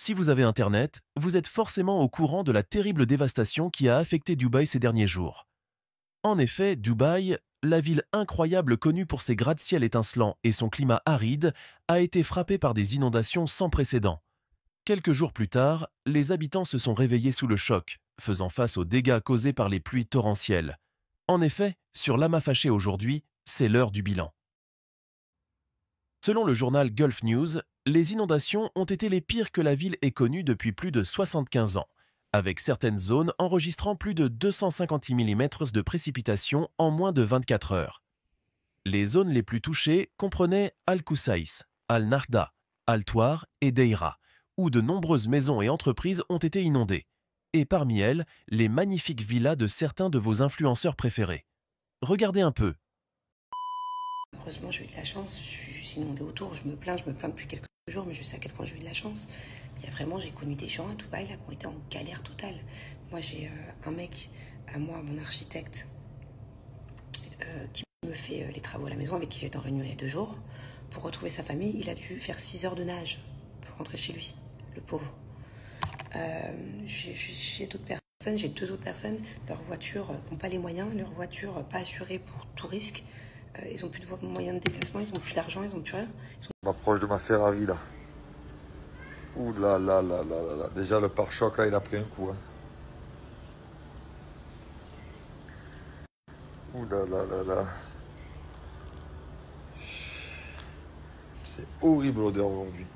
Si vous avez Internet, vous êtes forcément au courant de la terrible dévastation qui a affecté Dubaï ces derniers jours. En effet, Dubaï, la ville incroyable connue pour ses gratte-ciel étincelants et son climat aride, a été frappée par des inondations sans précédent. Quelques jours plus tard, les habitants se sont réveillés sous le choc, faisant face aux dégâts causés par les pluies torrentielles. En effet, sur l'Ama Fâché aujourd'hui, c'est l'heure du bilan. Selon le journal Gulf News, les inondations ont été les pires que la ville ait connues depuis plus de 75 ans, avec certaines zones enregistrant plus de 250 mm de précipitations en moins de 24 heures. Les zones les plus touchées comprenaient Al-Koussaïs, Al-Narda, Al-Touar et Deira, où de nombreuses maisons et entreprises ont été inondées, et parmi elles, les magnifiques villas de certains de vos influenceurs préférés. Regardez un peu. Heureusement, j'ai eu de la chance. Je suis juste inondée autour. Je me plains depuis quelques jours, mais je sais à quel point j'ai eu de la chance. Il y a vraiment, j'ai connu des gens à Dubaï là, qui ont été en galère totale. Moi, j'ai un mec, à moi, mon architecte, qui me fait les travaux à la maison, avec qui j'étais en réunion il y a 2 jours. Pour retrouver sa famille, il a dû faire 6 heures de nage pour rentrer chez lui, le pauvre. J'ai d'autres personnes, j'ai 2 autres personnes, leurs voitures n'ont pas les moyens, leurs voitures pas assurées pour tout risque. Ils n'ont plus de moyens de déplacement, ils n'ont plus d'argent, ils n'ont plus rien. Je m'approche de ma Ferrari là. Ouh là là là là là là. Déjà le pare-choc là il a pris un coup. Hein. Ouh là là là là. C'est horrible l'odeur aujourd'hui.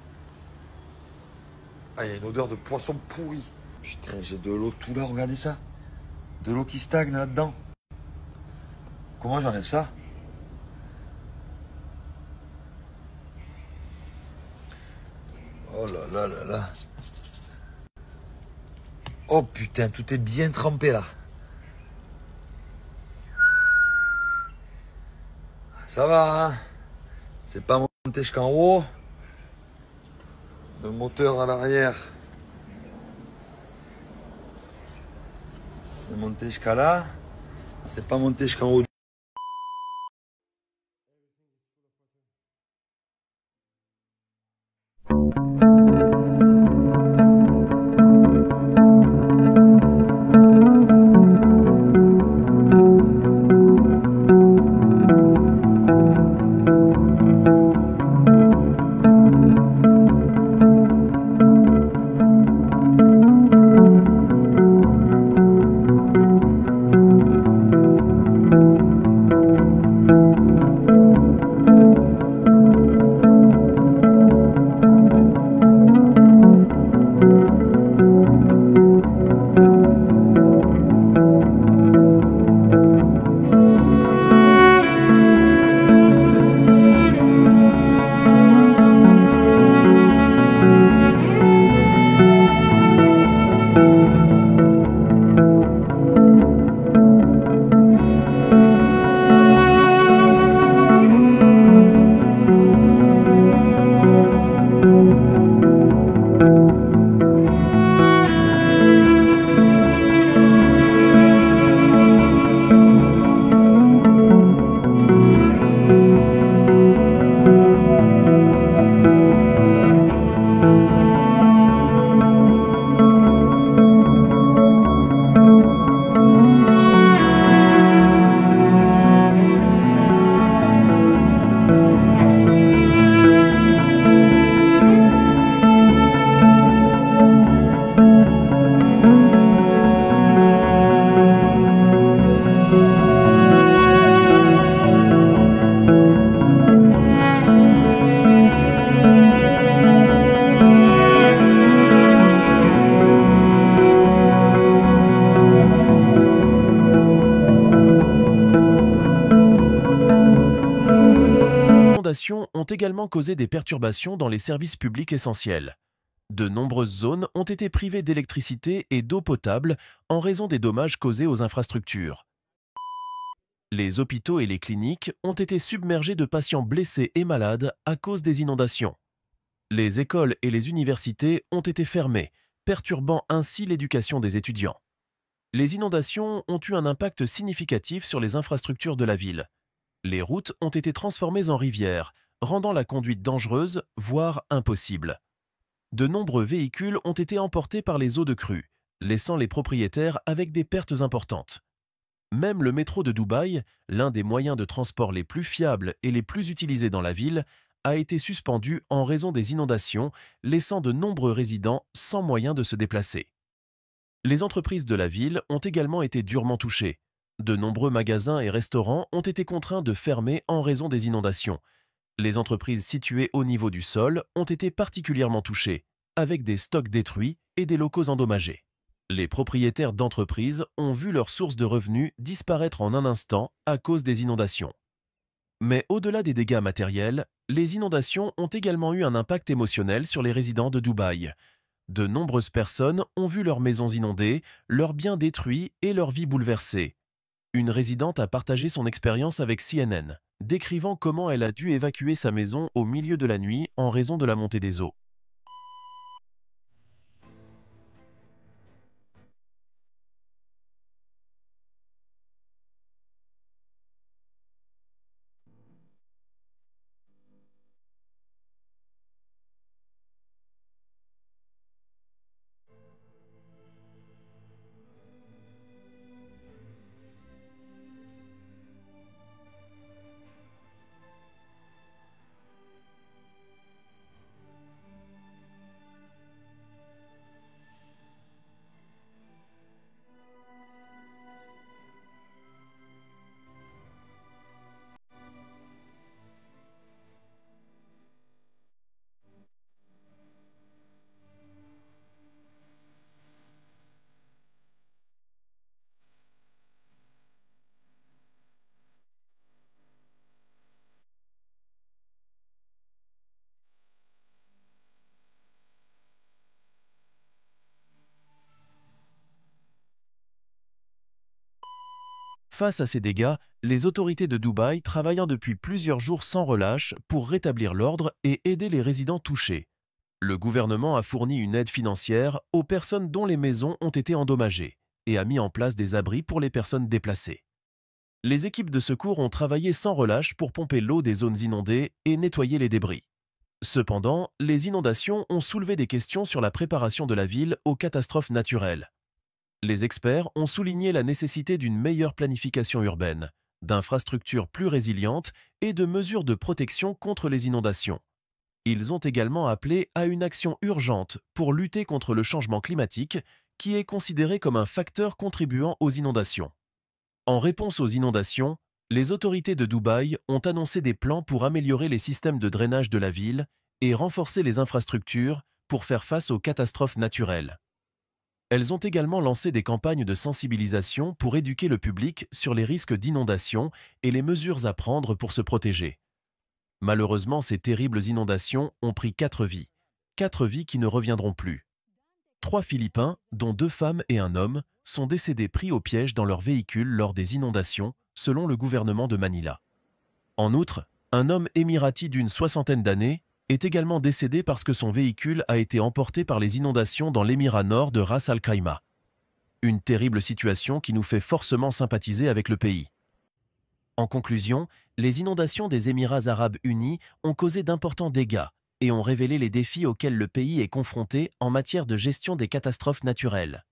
Ah, il y a une odeur de poisson pourri. Putain, j'ai de l'eau tout là, regardez ça. De l'eau qui stagne là-dedans. Comment j'enlève ça? Oh là là là là. Oh putain, tout est bien trempé là. Ça va, hein? C'est pas monté jusqu'en haut. Le moteur à l'arrière. C'est monté jusqu'à là. C'est pas monté jusqu'en haut. Inondations ont également causé des perturbations dans les services publics essentiels. De nombreuses zones ont été privées d'électricité et d'eau potable en raison des dommages causés aux infrastructures. Les hôpitaux et les cliniques ont été submergés de patients blessés et malades à cause des inondations. Les écoles et les universités ont été fermées, perturbant ainsi l'éducation des étudiants. Les inondations ont eu un impact significatif sur les infrastructures de la ville. Les routes ont été transformées en rivières, rendant la conduite dangereuse, voire impossible. De nombreux véhicules ont été emportés par les eaux de crue, laissant les propriétaires avec des pertes importantes. Même le métro de Dubaï, l'un des moyens de transport les plus fiables et les plus utilisés dans la ville, a été suspendu en raison des inondations, laissant de nombreux résidents sans moyen de se déplacer. Les entreprises de la ville ont également été durement touchées. De nombreux magasins et restaurants ont été contraints de fermer en raison des inondations. Les entreprises situées au niveau du sol ont été particulièrement touchées, avec des stocks détruits et des locaux endommagés. Les propriétaires d'entreprises ont vu leurs sources de revenus disparaître en un instant à cause des inondations. Mais au-delà des dégâts matériels, les inondations ont également eu un impact émotionnel sur les résidents de Dubaï. De nombreuses personnes ont vu leurs maisons inondées, leurs biens détruits et leur vie bouleversée. Une résidente a partagé son expérience avec CNN, décrivant comment elle a dû évacuer sa maison au milieu de la nuit en raison de la montée des eaux. Face à ces dégâts, les autorités de Dubaï travaillent depuis plusieurs jours sans relâche pour rétablir l'ordre et aider les résidents touchés. Le gouvernement a fourni une aide financière aux personnes dont les maisons ont été endommagées et a mis en place des abris pour les personnes déplacées. Les équipes de secours ont travaillé sans relâche pour pomper l'eau des zones inondées et nettoyer les débris. Cependant, les inondations ont soulevé des questions sur la préparation de la ville aux catastrophes naturelles. Les experts ont souligné la nécessité d'une meilleure planification urbaine, d'infrastructures plus résilientes et de mesures de protection contre les inondations. Ils ont également appelé à une action urgente pour lutter contre le changement climatique, qui est considéré comme un facteur contribuant aux inondations. En réponse aux inondations, les autorités de Dubaï ont annoncé des plans pour améliorer les systèmes de drainage de la ville et renforcer les infrastructures pour faire face aux catastrophes naturelles. Elles ont également lancé des campagnes de sensibilisation pour éduquer le public sur les risques d'inondation et les mesures à prendre pour se protéger. Malheureusement, ces terribles inondations ont pris 4 vies. 4 vies qui ne reviendront plus. 3 Philippins, dont 2 femmes et un homme, sont décédés pris au piège dans leur véhicule lors des inondations, selon le gouvernement de Manila. En outre, un homme émirati d'une 60aine d'années est également décédé parce que son véhicule a été emporté par les inondations dans l'émirat nord de Ras Al Khaimah. Une terrible situation qui nous fait forcément sympathiser avec le pays. En conclusion, les inondations des Émirats arabes unis ont causé d'importants dégâts et ont révélé les défis auxquels le pays est confronté en matière de gestion des catastrophes naturelles.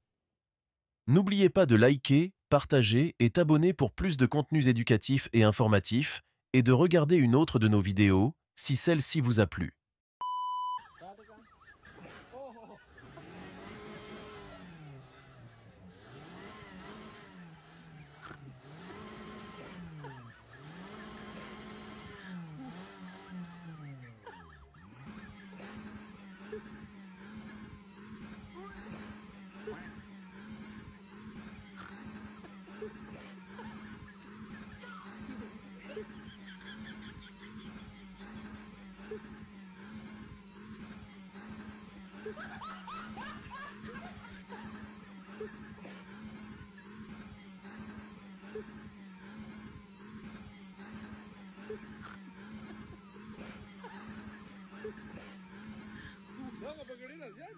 N'oubliez pas de liker, partager et t'abonner pour plus de contenus éducatifs et informatifs et de regarder une autre de nos vidéos si celle-ci vous a plu. No, pagkakalina siya.